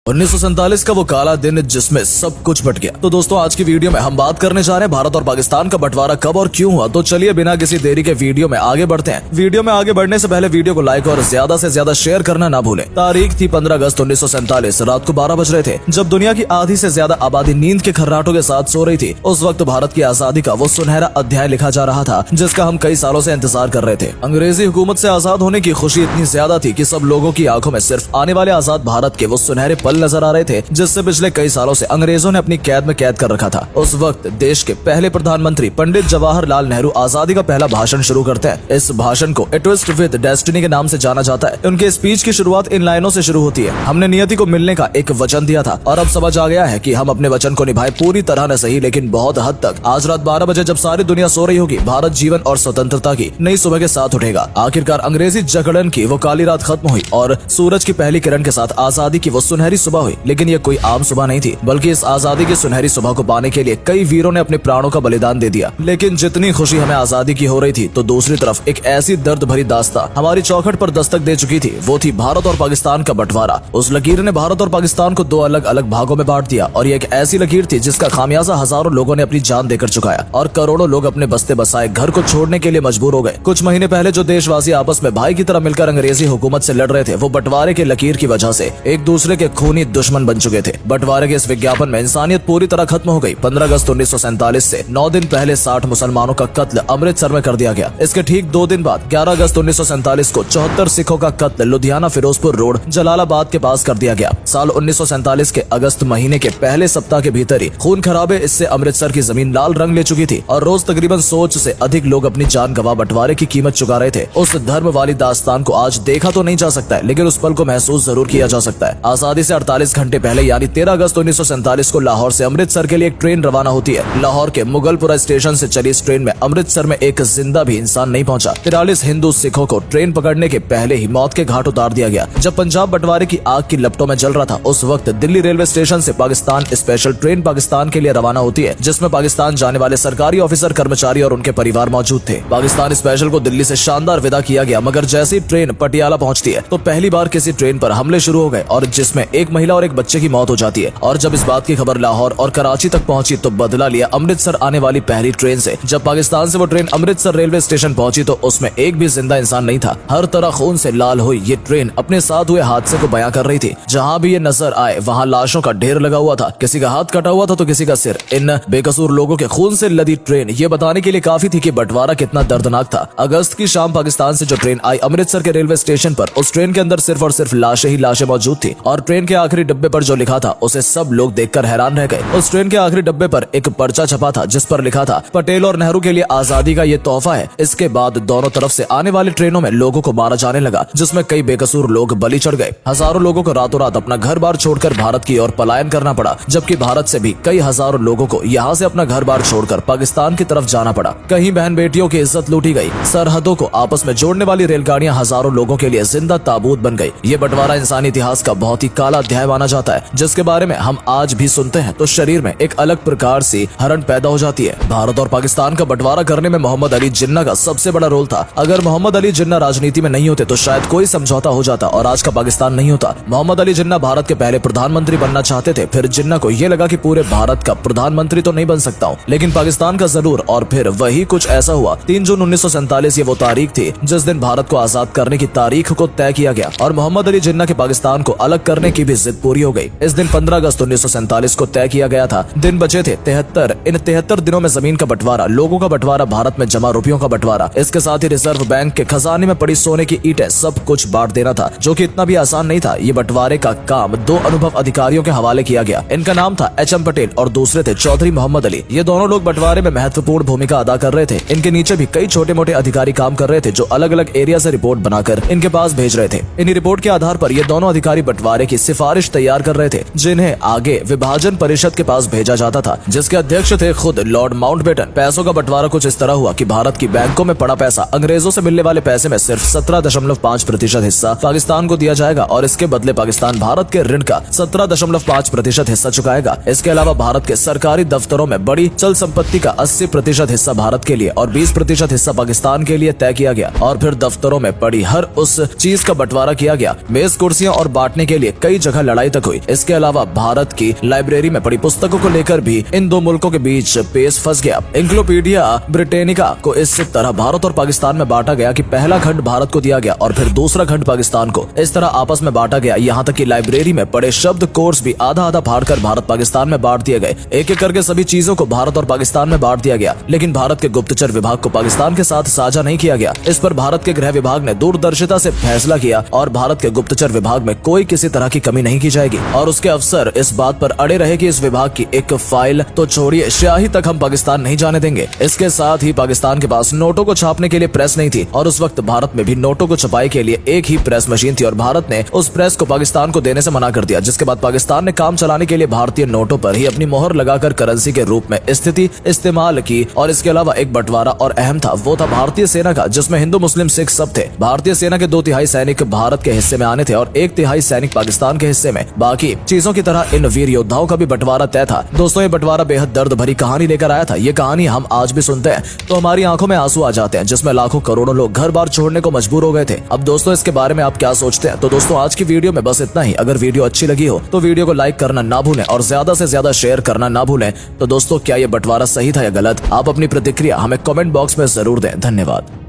1947 का वो काला दिन जिसमें सब कुछ बट गया। तो दोस्तों आज की वीडियो में हम बात करने जा रहे हैं भारत और पाकिस्तान का बंटवारा कब और क्यों हुआ। तो चलिए बिना किसी देरी के वीडियो में आगे बढ़ते हैं। वीडियो में आगे बढ़ने से पहले वीडियो को लाइक और ज्यादा से ज्यादा शेयर करना ना भूलें। तारीख थी 15 अगस्त 1947, रात को 12 बज रहे थे जब दुनिया की आधी से ज्यादा आबादी नींद के खर्राटों के साथ सो रही थी। उस वक्त भारत की आजादी का वो सुनहरा अध्याय लिखा जा रहा था जिसका हम कई सालों से इंतजार कर रहे थे। अंग्रेजी हुकूमत से आजाद होने की खुशी इतनी ज्यादा थी कि सब लोगों की आंखों में सिर्फ आने वाले आजाद भारत के वो सुनहरे पल नजर आ रहे थे जिससे पिछले कई सालों से अंग्रेजों ने अपनी कैद में कैद कर रखा था। उस वक्त देश के पहले प्रधानमंत्री पंडित जवाहरलाल नेहरू आजादी का पहला भाषण शुरू करते हैं। इस भाषण को ए ट्विस्ट विद डेस्टिनी के नाम से जाना जाता है। उनके स्पीच की शुरुआत इन लाइनों से शुरू होती है, हमने नियति को मिलने का एक वचन दिया था और अब समझ आ गया है कि हम अपने वचन को निभाए पूरी तरह न सही लेकिन बहुत हद तक। आज रात 12 बजे जब सारी दुनिया सो रही होगी, भारत जीवन और स्वतंत्रता की नई सुबह के साथ उठेगा। आखिरकार अंग्रेजी जकड़न की वो काली रात खत्म हुई और सूरज की पहली किरण के साथ आजादी की वो सुनहरी सुबह हुई। लेकिन ये कोई आम सुबह नहीं थी, बल्कि इस आजादी की सुनहरी सुबह को पाने के लिए कई वीरों ने अपने प्राणों का बलिदान दे दिया। लेकिन जितनी खुशी हमें आजादी की हो रही थी, तो दूसरी तरफ एक ऐसी दर्द भरी दास्तां हमारी चौखट पर दस्तक दे चुकी थी। वो थी भारत और पाकिस्तान का बंटवारा। उस लकीर ने भारत और पाकिस्तान को दो अलग अलग भागों में बांट दिया और ये एक ऐसी लकीर थी जिसका खामियाजा हजारों लोगों ने अपनी जान देकर चुकाया और करोड़ों लोग अपने बसते बसाए घर को छोड़ने के लिए मजबूर हो गए। कुछ महीने पहले जो देशवासी आपस में भाई की तरह मिलकर अंग्रेजी हुकूमत से लड़ रहे थे, वो बंटवारे के लकीर की वजह से एक दूसरे के खूनी दुश्मन बन चुके थे। बंटवारे के इस विज्ञापन में इंसानियत पूरी तरह खत्म हो गई। 15 अगस्त 1947 से 9 दिन पहले 60 मुसलमानों का कत्ल अमृतसर में कर दिया गया। इसके ठीक 2 दिन बाद 11 अगस्त 1947 को 74 सिखों का कत्ल लुधियाना फिरोजपुर रोड जलालाबाद के पास कर दिया गया। साल 1947 के अगस्त महीने के पहले सप्ताह के भीतर ही खून खराबे इससे अमृतसर की जमीन लाल रंग ले चुकी थी और रोज तकरीबन 100 से अधिक लोग अपनी जान गंवा बंटवारे की कीमत चुका रहे थे। उस धर्म वाली दास्तान को आज देखा तो नहीं जा सकता है, लेकिन उस पल को महसूस जरूर किया जा सकता है। आजादी से 48 घंटे पहले यानी 13 अगस्त 1947 को लाहौर से अमृतसर के लिए एक ट्रेन रवाना होती है। लाहौर के मुगलपुरा स्टेशन से चली इस ट्रेन में अमृतसर में एक जिंदा भी इंसान नहीं पहुंचा। 43 हिंदू सिखों को ट्रेन पकड़ने के पहले ही मौत के घाट उतार दिया गया। जब पंजाब बंटवारे की आग की लपटों में जल रहा था, उस वक्त दिल्ली रेलवे स्टेशन से पाकिस्तान स्पेशल ट्रेन पाकिस्तान के लिए रवाना होती है, जिसमें पाकिस्तान जाने वाले सरकारी ऑफिसर, कर्मचारी और उनके परिवार मौजूद थे। पाकिस्तान स्पेशल को दिल्ली से शानदार विदा किया गया, मगर जैसे ही ट्रेन पटियाला पहुंचती है तो पहली बार किसी ट्रेन पर हमले शुरू हो गए और जिसमें एक महिला और एक बच्चे की मौत हो जाती है। और जब इस बात की खबर लाहौर और कराची तक पहुंची तो बदला लिया अमृतसर आने वाली पहली ट्रेन से। जब पाकिस्तान से वो ट्रेन अमृतसर रेलवे स्टेशन पहुंची तो उसमें एक भी जिंदा इंसान नहीं था। हर तरह खून से लाल हुई ये ट्रेन अपने साथ हुए हादसे को बयां कर रही थी। जहां भी ये नजर आए वहां लाशों का ढेर लगा हुआ था, किसी का हाथ कटा हुआ था तो किसी का सिर। इन बेकसूर लोगों के खून से लदी ट्रेन ये बताने के लिए काफी थी कि बंटवारा कितना दर्दनाक था। अगस्त की शाम पाकिस्तान से जो ट्रेन आई अमृतसर के रेलवे स्टेशन पर, उस ट्रेन के अंदर सिर्फ और सिर्फ लाशें ही लाशें मौजूद थी और ट्रेन के आखिरी डब्बे पर जो लिखा था उसे सब लोग देखकर हैरान रह गए। उस ट्रेन के आखिरी डब्बे पर एक पर्चा छपा था जिस पर लिखा था, पटेल और नेहरू के लिए आजादी का ये तोहफा है। इसके बाद दोनों तरफ से आने वाली ट्रेनों में लोगों को मारा जाने लगा, जिसमें कई बेकसूर लोग बलि चढ़ गए। हजारों लोगों को रातों रात अपना घर बार छोड़कर भारत की ओर पलायन करना पड़ा, जबकि भारत से भी कई हजारों लोगों को यहाँ से अपना घर बार छोड़कर पाकिस्तान की तरफ जाना पड़ा। कहीं बहन बेटियों की इज्जत लूटी गई। सरहदों को आपस में जोड़ने वाली रेलगाड़ियां हजारों लोगों के लिए जिंदा ताबूत बन गई। ये बंटवारा इंसानी इतिहास का बहुत ही काला अध्याय माना जाता है, जिसके बारे में हम आज भी सुनते हैं तो शरीर में एक अलग प्रकार से हरण पैदा हो जाती है। भारत और पाकिस्तान का बंटवारा करने में मोहम्मद अली जिन्ना का सबसे बड़ा रोल था। अगर मोहम्मद अली जिन्ना राजनीति में नहीं होते तो शायद कोई समझौता हो जाता और आज का पाकिस्तान नहीं होता। मोहम्मद अली जिन्ना भारत के पहले प्रधानमंत्री बनना चाहते थे। फिर जिन्ना को ये लगा कि पूरे भारत का प्रधानमंत्री तो नहीं बन सकता हूँ, लेकिन पाकिस्तान का जरूर। और फिर वही कुछ ऐसा हुआ। 3 जून 1947 ये वो तारीख थी जिस दिन भारत को आजाद करने की तारीख को तय किया गया और मोहम्मद अली जिन्ना के पाकिस्तान को अलग करने की भी जिद पूरी हो गई। इस दिन 15 अगस्त 1947 को तय किया गया था। दिन बचे थे 73। इन 73 दिनों में जमीन का बंटवारा, लोगों का बंटवारा, भारत में जमा रुपयों का बंटवारा, इसके साथ ही रिजर्व बैंक के खजाने में पड़ी सोने की ईंटें, सब कुछ बांट देना था, जो कि इतना भी आसान नहीं था। ये बंटवारे का काम 2 अनुभव अधिकारियों के हवाले किया गया। इनका नाम था एच.एम. पटेल और दूसरे थे चौधरी मोहम्मद अली। ये दोनों लोग बंटवारे में महत्वपूर्ण भूमिका अदा कर रहे थे। इनके नीचे भी कई छोटे मोटे अधिकारी काम कर रहे थे जो अलग अलग एरिया से रिपोर्ट बनाकर इनके पास भेज रहे थे। इन रिपोर्ट के आधार पर ये दोनों अधिकारी बंटवारे की सिफारिश तैयार कर रहे थे, जिन्हें आगे विभाजन परिषद के पास भेजा जाता था, जिसके अध्यक्ष थे खुद लॉर्ड माउंटबेटन। पैसों का बंटवारा कुछ इस तरह हुआ कि भारत की बैंकों में पड़ा पैसा, अंग्रेजों से मिलने वाले पैसे में सिर्फ 17.5% हिस्सा पाकिस्तान को दिया जाएगा और इसके बदले पाकिस्तान भारत के ऋण का 17.5% हिस्सा चुकाएगा। इसके अलावा भारत के सरकारी दफ्तरों में बड़ी चल संपत्ति का 80% हिस्सा भारत के लिए और 20% हिस्सा पाकिस्तान के लिए तय किया गया। और फिर दफ्तरों में पड़ी हर उस चीज का बंटवारा किया गया। मेज कुर्सियां और बांटने के लिए कई जगह जगह लड़ाई तक हुई। इसके अलावा भारत की लाइब्रेरी में पड़ी पुस्तकों को लेकर भी इन दो मुल्कों के बीच पेच फंस गया। इंक्लोपीडिया ब्रिटेनिका को इस तरह भारत और पाकिस्तान में बांटा गया कि पहला खंड भारत को दिया गया और फिर दूसरा खंड पाकिस्तान को। इस तरह आपस में बांटा गया, यहाँ तक कि लाइब्रेरी में पड़े शब्द कोर्स भी आधा आधा फाड़कर भारत पाकिस्तान में बांट दिए गए। एक एक करके सभी चीजों को भारत और पाकिस्तान में बांट दिया गया, लेकिन भारत के गुप्तचर विभाग को पाकिस्तान के साथ साझा नहीं किया गया। इस पर भारत के गृह विभाग ने दूरदर्शिता से फैसला किया और भारत के गुप्तचर विभाग में कोई किसी तरह की कमी नहीं की जाएगी और उसके अफसर इस बात पर अड़े रहे कि इस विभाग की एक फाइल तो छोड़िए, स्याही तक हम पाकिस्तान नहीं जाने देंगे। इसके साथ ही पाकिस्तान के पास नोटों को छापने के लिए प्रेस नहीं थी और उस वक्त भारत में भी नोटों को छपाई के लिए एक ही प्रेस मशीन थी और भारत ने उस प्रेस को पाकिस्तान को देने से मना कर दिया, जिसके बाद पाकिस्तान ने काम चलाने के लिए भारतीय नोटों पर ही अपनी मोहर लगाकर करेंसी के रूप में स्थिति इस्तेमाल की। और इसके अलावा एक बंटवारा और अहम था, वो था भारतीय सेना का, जिसमें हिंदू मुस्लिम सिख सब थे। भारतीय सेना के 2/3 सैनिक भारत के हिस्से में आने थे और 1/3 सैनिक पाकिस्तान के हिस्से में। बाकी चीजों की तरह इन वीर योद्धाओं का भी बंटवारा तय था। दोस्तों, ये बंटवारा बेहद दर्द भरी कहानी लेकर आया था। ये कहानी हम आज भी सुनते हैं तो हमारी आंखों में आंसू आ जाते हैं, जिसमें लाखों करोड़ों लोग घर बार छोड़ने को मजबूर हो गए थे। अब दोस्तों, इसके बारे में आप क्या सोचते हैं? तो दोस्तों, आज की वीडियो में बस इतना ही। अगर वीडियो अच्छी लगी हो तो वीडियो को लाइक करना ना भूलें और ज्यादा से ज्यादा शेयर करना ना भूलें। तो दोस्तों, क्या ये बंटवारा सही था या गलत? आप अपनी प्रतिक्रिया हमें कमेंट बॉक्स में जरूर दें। धन्यवाद।